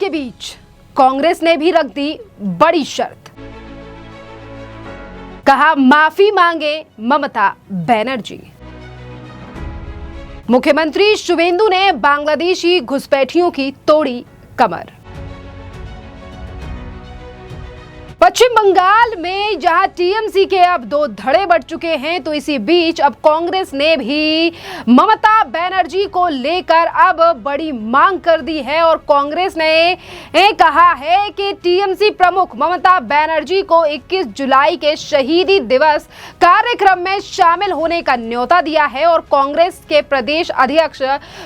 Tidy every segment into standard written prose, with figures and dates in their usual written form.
के बीच कांग्रेस ने भी रख दी बड़ी शर्त। कहा माफी मांगे ममता बनर्जी। मुख्यमंत्री शुवेंदु ने बांग्लादेशी घुसपैठियों की तोड़ी कमर। पश्चिम बंगाल में जहां टीएमसी के अब दो धड़े बढ़ चुके हैं, तो इसी बीच अब कांग्रेस ने भी ममता बनर्जी को लेकर अब बड़ी मांग कर दी है और कांग्रेस ने कहा है कि टीएमसी प्रमुख ममता बनर्जी को 21 जुलाई के शहीदी दिवस कार्यक्रम में शामिल होने का न्योता दिया है। और कांग्रेस के प्रदेश अध्यक्ष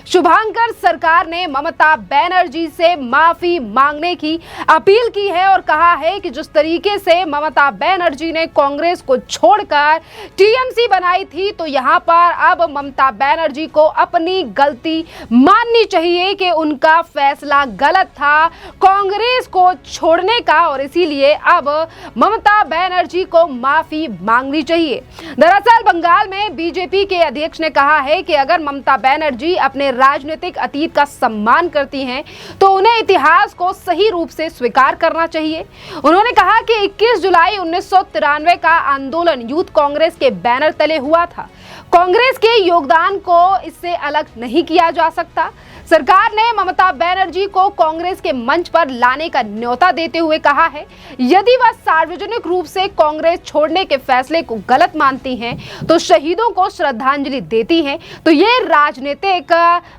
शुभंकर सरकार ने ममता बनर्जी से माफी मांगने की अपील की है और कहा है कि जिस तरीके से ममता बनर्जी ने कांग्रेस को छोड़कर टीएमसी बनाई थी, तो यहां पर अब ममता बनर्जी को अपनी गलती माननी चाहिए कि उनका फैसला गलत था कांग्रेस को छोड़ने का, और इसीलिए अब ममता बनर्जी को माफी मांगनी चाहिए। दरअसल बंगाल में बीजेपी के अध्यक्ष ने कहा है कि अगर ममता बनर्जी अपने राजनीतिक अतीत का सम्मान करती हैं, तो उन्हें इतिहास को सही रूप से स्वीकार करना चाहिए। उन्होंने कहा कि 21 जुलाई 1993 का आंदोलन यूथ कांग्रेस के बैनर तले हुआ था। कांग्रेस के योगदान को इससे अलग नहीं किया जा सकता। सरकार ने ममता बनर्जी को कांग्रेस के मंच पर लाने का न्योता देते हुए कहा है, यदि वह सार्वजनिक रूप से कांग्रेस छोड़ने के फैसले को गलत मानती हैं, तो शहीदों को श्रद्धांजलि देती हैं, तो ये राजनीतिक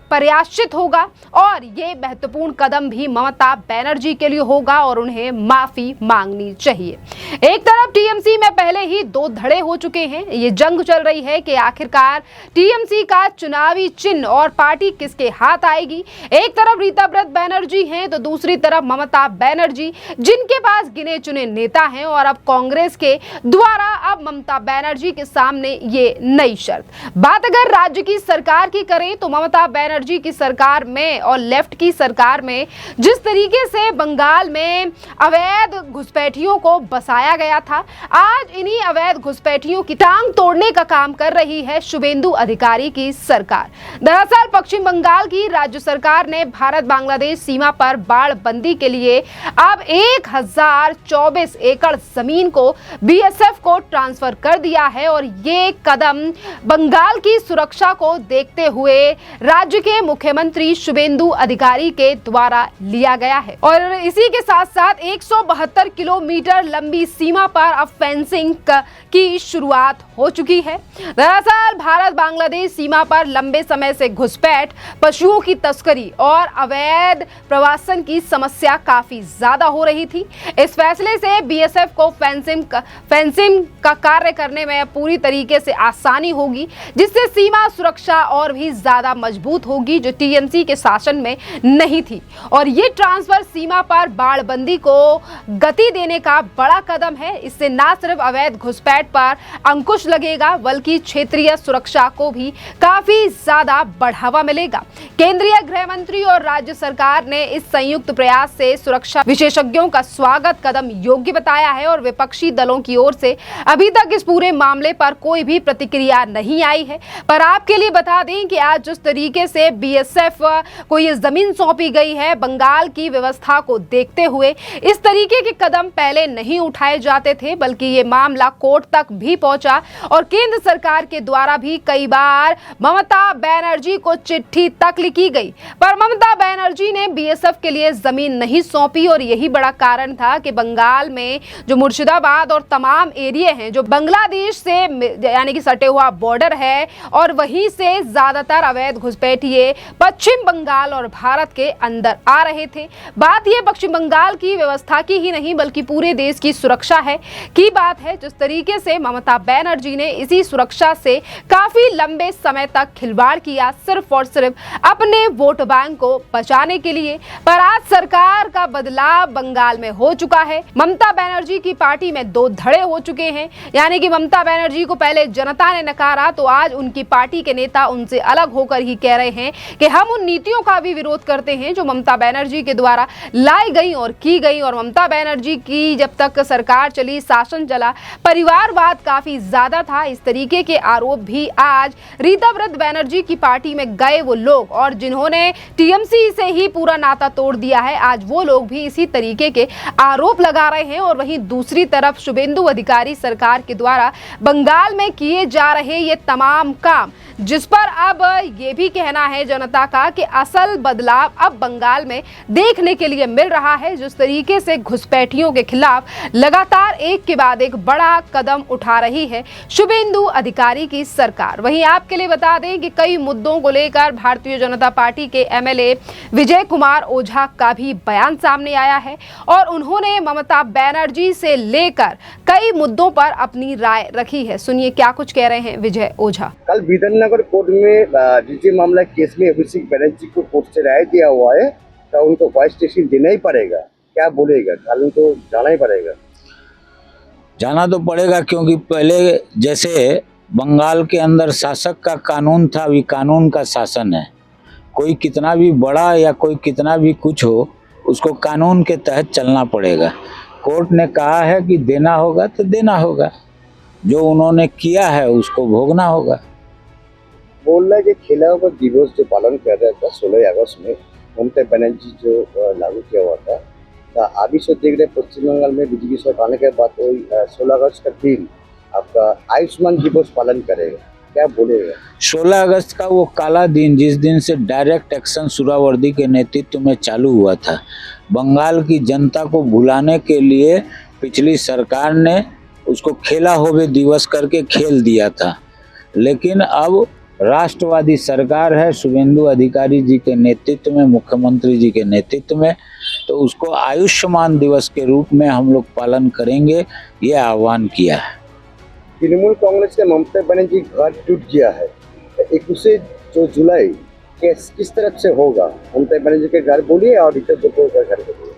प्रयाश्चित होगा और ये महत्वपूर्ण कदम भी ममता बनर्जी के लिए होगा और उन्हें माफी मांगनी चाहिए। एक तरफ टीएमसी में पहले ही दो धड़े हो चुके हैं। ये जंग चल रही है कि आखिरकार टीएमसी का चुनावी चिन्ह और पार्टी किसके हाथ आएगी। एक तरफ रीताब्रत बनर्जी हैं, तो दूसरी तरफ ममता बनर्जी, जिनके पास गिने चुने नेता हैं, और अब कांग्रेस के द्वारा अब ममता बनर्जी के सामने ये नई शर्त। बात अगर राज्य की सरकार की करें, तो ममता बनर्जी की सरकार में और लेफ्ट की सरकार में जिस तरीके से बंगाल में अवैध घुसपैठियों को बसाया गया था, आज इन्हीं अवैध घुसपैठियों की टांग तोड़ने का काम कर रही है शुवेंदु अधिकारी की सरकार। दरअसल पश्चिम बंगाल की राज्य सरकार ने भारत बांग्लादेश सीमा पर बाढ़ बंदी के लिए अब 1024 एकड़ जमीन को बीएसएफ को ट्रांसफर कर दिया है और ये कदम बंगाल की सुरक्षा को देखते हुए राज्य के मुख्यमंत्री शुवेंदु अधिकारी के द्वारा लिया गया है। और इसी के साथ साथ 172 किलोमीटर लंबी सीमा पर अब फेंसिंग की शुरुआत हो चुकी है। दरअसल भारत बांग्लादेश सीमा पर लंबे समय से घुसपैठ, पशुओं की तस्करी और अवैध प्रवासन की समस्या काफी ज्यादा हो रही थी। इस फैसले से बीएसएफ को फेंसिंग का कार्य करने में पूरी तरीके से आसानी होगी, जिससे सीमा सुरक्षा और भी ज्यादा मजबूत होगी, जो टीएमसी के शासन में नहीं थी। और ये ट्रांसफर सीमा पर बाड़बंदी को गति देने का बड़ा कदम है। इससे न सिर्फ अवैध घुसपैठ पर अंकुश लगेगा, बल्कि क्षेत्रीय सुरक्षा को भी काफी ज्यादा बढ़ावा मिलेगा। केंद्रीय गृह मंत्री और राज्य सरकार ने इस संयुक्त प्रयास से सुरक्षा विशेषज्ञों का स्वागत कदम योग्य बताया है और विपक्षी दलों की ओर से अभी तक इस पूरे मामले पर कोई भी प्रतिक्रिया नहीं आई है। पर आपके लिए बता दें कि आज जिस तरीके से बीएसएफ को ये जमीन सौंपी गई है, बंगाल की व्यवस्था को देखते हुए इस तरीके के कदम पहले नहीं उठाए जाते थे, बल्कि ये मामला कोर्ट तक भी पहुंचा और केंद्र सरकार के द्वारा भी कई बार ममता बनर्जी को चिट्ठी तक लिखी गई, पर ममता बनर्जी ने बीएसएफ के लिए जमीन नहीं सौंपी। और यही बड़ा कारण था कि बंगाल में जो मुर्शिदाबाद और तमाम एरिया हैं, जो बांग्लादेश से यानी कि सटे हुआ बॉर्डर है, और वहीं से ज्यादातर अवैध घुसपैठिए पश्चिम बंगाल और भारत के अंदर आ रहे थे। बात यह पश्चिम बंगाल की व्यवस्था की ही नहीं, बल्कि पूरे देश की सुरक्षा की बात है। जिस तरीके से ममता बनर्जी ने इसी सुरक्षा से काफी लंबे समय तक खिलवाड़ किया, सिर्फ और सिर्फ अपने वोट बैंक को बचाने के लिए। पर आज सरकार का बदलाव बंगाल में हो चुका है। ममता बनर्जी की पार्टी में दो धड़े हो चुके हैं, यानी कि ममता बनर्जी को पहले जनता ने नकारा, तो आज उनकी पार्टी के नेता उनसे अलग होकर ही कह रहे हैं कि हम उन नीतियों का भी विरोध करते हैं जो ममता बनर्जी के द्वारा लाई गई और की गई। और ममता बनर्जी की जब तक सरकार चली, शासन चला, परिवारवाद काफी ज्यादा था। इस तरीके के आरोप भी आज रीताब्रत बनर्जी की पार्टी में गए वो लोग और जिन्होंने जिन्होंने टीएमसी से ही पूरा नाता तोड़ दिया है, आज वो लोग भी इसी तरीके के आरोप लगा रहे हैं। और वहीं दूसरी तरफ शुभेंदु अधिकारी सरकार के द्वारा बंगाल में किए जा रहे ये तमाम काम, जिस पर अब ये भी कहना है जनता का कि असल बदलाव अब बंगाल में देखने के लिए मिल रहा है। जिस तरीके से घुसपैठियों के खिलाफ लगातार एक के बाद एक बड़ा कदम उठा रही है शुभेंदु अधिकारी की सरकार। वहीं आपके लिए बता दें कि कई मुद्दों को लेकर भारतीय जनता पार्टी के एमएलए विजय कुमार ओझा का भी बयान सामने आया है और उन्होंने ममता बनर्जी से लेकर कई मुद्दों पर अपनी राय रखी है। सुनिए क्या कुछ कह रहे हैं विजय ओझा। कल विधाननगर कोर्ट में डीजे मामला केस में अभिषेक बनर्जी को कोर्ट से राय दिया हुआ है, तो उनको वॉइस स्टेशन देना ही पड़ेगा। क्या बोलेगा? कल उनको जाना ही पड़ेगा। जाना तो पड़ेगा, क्योंकि पहले जैसे बंगाल के अंदर शासक का कानून था, अभी कानून का शासन है। कोई कितना भी बड़ा या कोई कितना भी कुछ हो, उसको कानून के तहत चलना पड़ेगा। कोर्ट ने कहा है कि देना होगा तो देना होगा, जो उन्होंने किया है उसको भोगना होगा। बोल रहा है कि खिलाफ दिवस जो पालन कर रहा था 16 अगस्त में ममता बनर्जी जो लागू किया हुआ था, तो अभी से देख रहे पश्चिम बंगाल में बीजेपी सरकार आने के बाद 16 अगस्त का दिन आपका आयुष्मान दिवस पालन करेगा। क्या बोलेगा? 16 अगस्त का वो काला दिन, जिस दिन से डायरेक्ट एक्शन सुहरावर्दी के नेतृत्व में चालू हुआ था, बंगाल की जनता को भुलाने के लिए पिछली सरकार ने उसको खेला होवे दिवस करके खेल दिया था। लेकिन अब राष्ट्रवादी सरकार है शुभेंदु अधिकारी जी के नेतृत्व में, मुख्यमंत्री जी के नेतृत्व में, तो उसको आयुष्मान दिवस के रूप में हम लोग पालन करेंगे, ये आह्वान किया है। तृणमूल कांग्रेस के ममता बनर्जी घर टूट गया है, 21 जुलाई किस तरफ से होगा? ममता बनर्जी के घर बोलिए और ऋतु का घर बोलिए।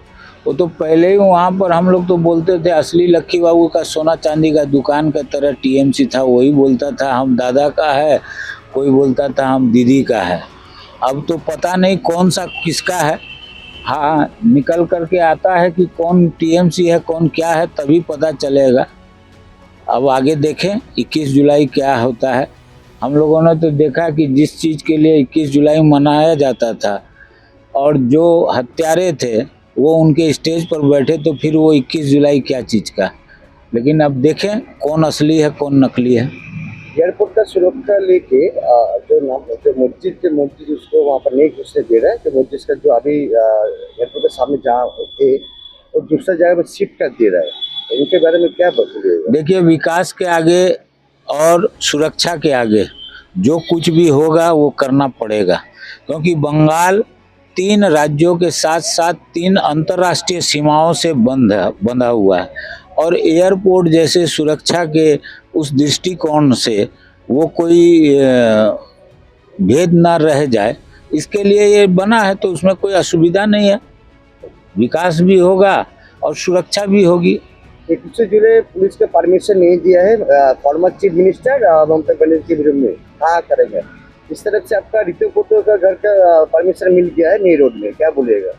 वो तो पहले ही वहाँ पर हम लोग तो बोलते थे असली लक्की बाबू का सोना चांदी का दुकान का तरह टीएमसी था। वही बोलता था हम दादा का है, कोई बोलता था हम दीदी का है। अब तो पता नहीं कौन सा किसका है। हाँ, निकल करके आता है कि कौन टीएमसी है कौन क्या है, तभी पता चलेगा। अब आगे देखें 21 जुलाई क्या होता है। हम लोगों ने तो देखा कि जिस चीज़ के लिए 21 जुलाई मनाया जाता था और जो हत्यारे थे वो उनके स्टेज पर बैठे, तो फिर वो 21 जुलाई क्या चीज़ का। लेकिन अब देखें कौन असली है कौन नकली है। एयरपोर्ट का सुरक्षा लेके जो मस्जिद उसको वहाँ पर नहीं घुसने दे रहा है, तो मस्जिद का जो अभी एयरपोर्ट के सामने जहाँ थे और दूसरा जगह पर शिफ्ट कर दे रहा है, इनके बारे में क्या बोलिएगा? देखिए, विकास के आगे और सुरक्षा के आगे जो कुछ भी होगा वो करना पड़ेगा, क्योंकि बंगाल 3 राज्यों के साथ साथ 3 अंतर्राष्ट्रीय सीमाओं से बंधा हुआ है और एयरपोर्ट जैसे सुरक्षा के उस दृष्टिकोण से वो कोई भेद ना रह जाए, इसके लिए ये बना है। तो उसमें कोई असुविधा नहीं है, विकास भी होगा और सुरक्षा भी होगी। 21 जुलाई पुलिस का परमिशन नहीं दिया है former chief minister Mamata Banerjee के विरुद्ध में, क्या करेंगे? इस तरफ से आपका ऋतु पोतो का घर का परमिशन मिल गया है नई रोड में, क्या बोलेगा?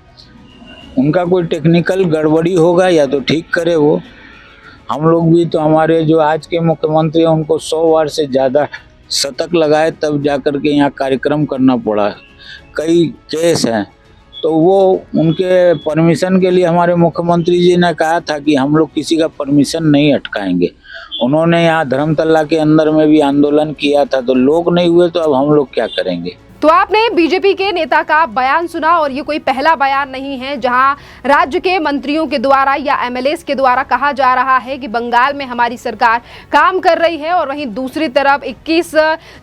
उनका कोई टेक्निकल गड़बड़ी होगा या तो ठीक करे वो। हम लोग भी तो हमारे जो आज के मुख्यमंत्री हैं उनको 100 बार से ज़्यादा शतक लगाए तब जाकर के यहाँ कार्यक्रम करना पड़ा। कई केस हैं, तो वो उनके परमिशन के लिए हमारे मुख्यमंत्री जी ने कहा था कि हम लोग किसी का परमिशन नहीं अटकाएंगे। उन्होंने यहाँ धर्मतला के अंदर में भी आंदोलन किया था, तो लोग नहीं हुए, तो अब हम लोग क्या करेंगे? तो आपने बीजेपी के नेता का बयान सुना और ये कोई पहला बयान नहीं है जहां राज्य के मंत्रियों के द्वारा या एमएलएस के द्वारा कहा जा रहा है कि बंगाल में हमारी सरकार काम कर रही है। और वहीं दूसरी तरफ 21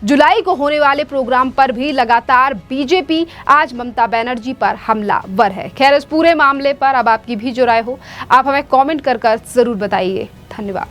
जुलाई को होने वाले प्रोग्राम पर भी लगातार बीजेपी आज ममता बनर्जी पर हमलावर है। खैर, इस पूरे मामले पर अब आपकी भी जो राय हो आप हमें कॉमेंट कर जरूर बताइए। धन्यवाद।